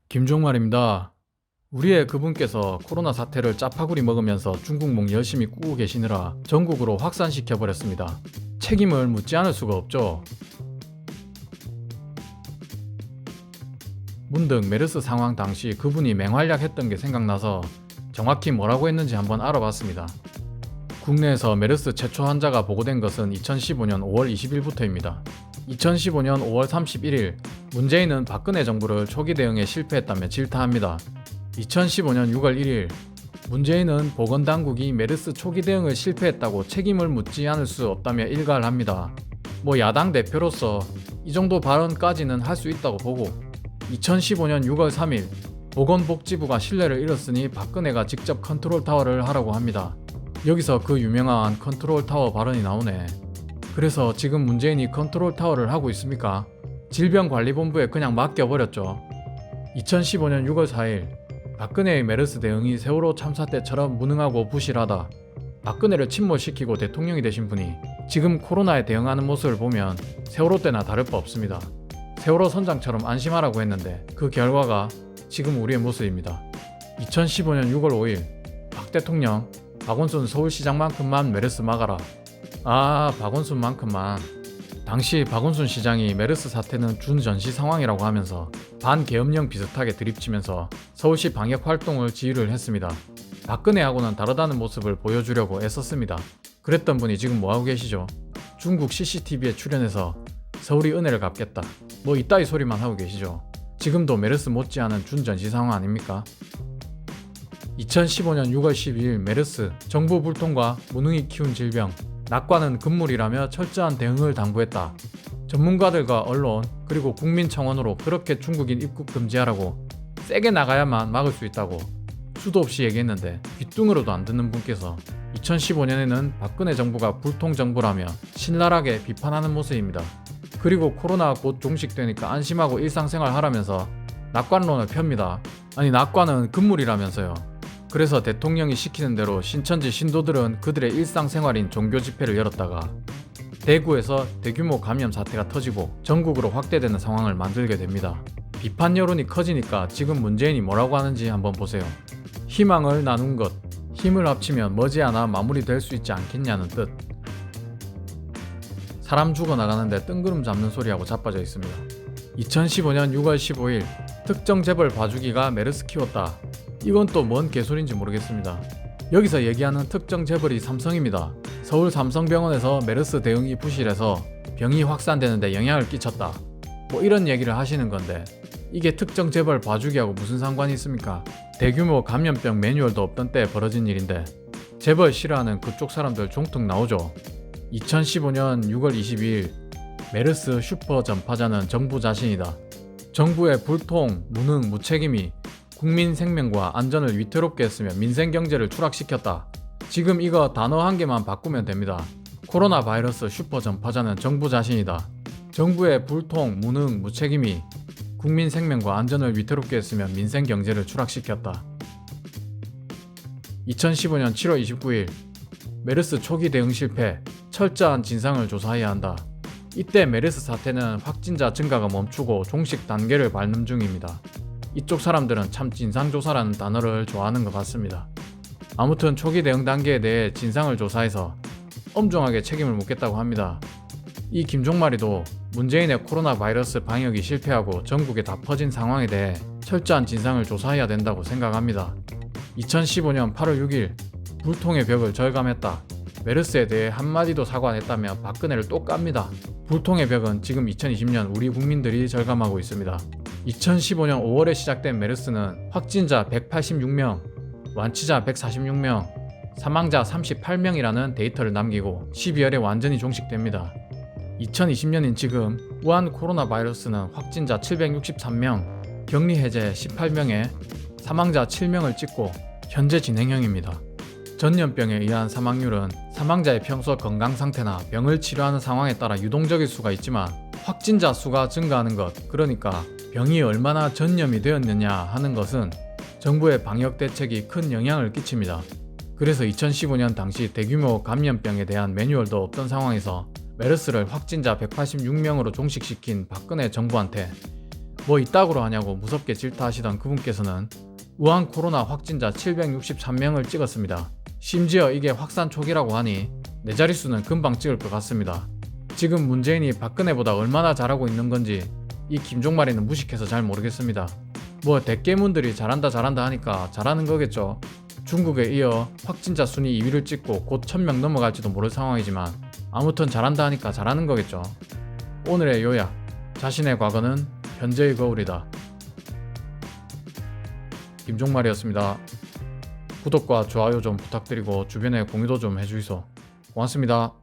김종말입니다. 우리의 그분께서 코로나 사태를 짜파구리 먹으면서 중국몽 열심히 꾸고 계시느라 전국으로 확산시켜버렸습니다. 책임을 묻지 않을 수가 없죠. 문득 메르스 상황 당시 그분이 맹활약했던 게 생각나서 정확히 뭐라고 했는지 한번 알아봤습니다. 국내에서 메르스 최초 환자가 보고된 것은 2015년 5월 20일부터입니다. 2015년 5월 31일 문재인은 박근혜 정부를 초기 대응에 실패했다며 질타합니다. 2015년 6월 1일 문재인은 보건당국이 메르스 초기 대응을 실패했다고 책임을 묻지 않을 수 없다며 일가를 합니다. 야당 대표로서 이 정도 발언까지는 할 수 있다고 보고 2015년 6월 3일 보건복지부가 신뢰를 잃었으니 박근혜가 직접 컨트롤타워를 하라고 합니다. 여기서 그 유명한 컨트롤타워 발언이 나오네. 그래서 지금 문재인이 컨트롤타워를 하고 있습니까? 질병관리본부에 그냥 맡겨버렸죠. 2015년 6월 4일 박근혜의 메르스 대응이 세월호 참사 때처럼 무능하고 부실하다. 박근혜를 침몰시키고 대통령이 되신 분이 지금 코로나에 대응하는 모습을 보면 세월호 때나 다를 바 없습니다. 세월호 선장처럼 안심하라고 했는데 그 결과가 지금 우리의 모습입니다. 2015년 6월 5일 박 대통령 박원순 서울시장만큼만 메르스 막아라. 박원순만큼만. 당시 박원순 시장이 메르스 사태는 준전시 상황이라고 하면서 반계엄령 비슷하게 드립치면서 서울시 방역 활동을 지휘를 했습니다. 박근혜하고는 다르다는 모습을 보여주려고 애썼습니다. 그랬던 분이 지금 뭐하고 계시죠? 중국 CCTV에 출연해서 서울이 은혜를 갚겠다. 이따위 소리만 하고 계시죠. 지금도 메르스 못지않은 준전시 상황 아닙니까? 2015년 6월 12일 메르스 정부 불통과 무능이 키운 질병 낙관은 금물이라며 철저한 대응을 당부했다. 전문가들과 언론 그리고 국민청원으로 그렇게 중국인 입국 금지하라고 세게 나가야만 막을 수 있다고 수도 없이 얘기했는데 귀뚱으로도 안 듣는 분께서 2015년에는 박근혜 정부가 불통 정부라며 신랄하게 비판하는 모습입니다. 그리고 코로나가 곧 종식되니까 안심하고 일상생활 하라면서 낙관론을 펴니다. 아니 낙관은 금물이라면서요. 그래서 대통령이 시키는 대로 신천지 신도들은 그들의 일상생활인 종교 집회를 열었다가 대구에서 대규모 감염 사태가 터지고 전국으로 확대되는 상황을 만들게 됩니다. 비판 여론이 커지니까 지금 문재인이 뭐라고 하는지 한번 보세요. 희망을 나눈 것, 힘을 합치면 머지않아 마무리될 수 있지 않겠냐는 뜻. 사람 죽어나가는데 뜬구름 잡는 소리하고 자빠져 있습니다. 2015년 6월 15일 특정 재벌 봐주기가 메르스 키웠다. 이건 또 뭔 개소리인지 모르겠습니다. 여기서 얘기하는 특정 재벌이 삼성입니다. 서울 삼성병원에서 메르스 대응이 부실해서 병이 확산되는데 영향을 끼쳤다. 이런 얘기를 하시는 건데 이게 특정 재벌 봐주기하고 무슨 상관이 있습니까? 대규모 감염병 매뉴얼도 없던 때에 벌어진 일인데 재벌 싫어하는 그쪽 사람들 종특 나오죠. 2015년 6월 22일 메르스 슈퍼 전파자는 정부 자신이다. 정부의 불통, 무능, 무책임이 국민 생명과 안전을 위태롭게 했으며 민생 경제를 추락시켰다. 지금 이거 단어 한 개만 바꾸면 됩니다. 코로나 바이러스 슈퍼 전파자는 정부 자신이다. 정부의 불통, 무능, 무책임이 국민 생명과 안전을 위태롭게 했으며 민생 경제를 추락시켰다. 2015년 7월 29일 메르스 초기 대응 실패, 철저한 진상을 조사해야 한다. 이때 메르스 사태는 확진자 증가가 멈추고 종식 단계를 밟는 중입니다. 이쪽 사람들은 참 진상조사라는 단어를 좋아하는 것 같습니다. 아무튼 초기 대응 단계에 대해 진상을 조사해서 엄중하게 책임을 묻겠다고 합니다. 이 김종말이도 문재인의 코로나 바이러스 방역이 실패하고 전국에 다 퍼진 상황에 대해 철저한 진상을 조사해야 된다고 생각합니다. 2015년 8월 6일 불통의 벽을 절감했다. 메르스에 대해 한마디도 사과 안 했다며 박근혜를 또 깝니다. 불통의 벽은 지금 2020년 우리 국민들이 절감하고 있습니다. 2015년 5월에 시작된 메르스는 확진자 186명, 완치자 146명, 사망자 38명이라는 데이터를 남기고 12월에 완전히 종식됩니다. 2020년인 지금 우한 코로나 바이러스는 확진자 763명, 격리 해제 18명에 사망자 7명을 찍고 현재 진행형입니다. 전염병에 의한 사망률은 사망자의 평소 건강 상태나 병을 치료하는 상황에 따라 유동적일 수가 있지만 확진자 수가 증가하는 것, 그러니까 병이 얼마나 전염이 되었느냐 하는 것은 정부의 방역 대책이 큰 영향을 끼칩니다. 그래서 2015년 당시 대규모 감염병에 대한 매뉴얼도 없던 상황에서 메르스를 확진자 186명으로 종식시킨 박근혜 정부한테 뭐 이따구로 하냐고 무섭게 질타하시던 그분께서는 우한 코로나 확진자 763명을 찍었습니다. 심지어 이게 확산 초기라고 하니 네 자릿수는 금방 찍을 것 같습니다. 지금 문재인이 박근혜보다 얼마나 잘하고 있는 건지 이 김종말이는 무식해서 잘 모르겠습니다. 뭐 대깨문들이 잘한다 하니까 잘하는 거겠죠. 중국에 이어 확진자 순위 2위를 찍고 곧 1000명 넘어갈지도 모를 상황이지만 아무튼 잘한다 하니까 잘하는 거겠죠. 오늘의 요약, 자신의 과거는 현재의 거울이다. 김종말이었습니다. 구독과 좋아요 좀 부탁드리고 주변에 공유도 좀 해주이소. 고맙습니다.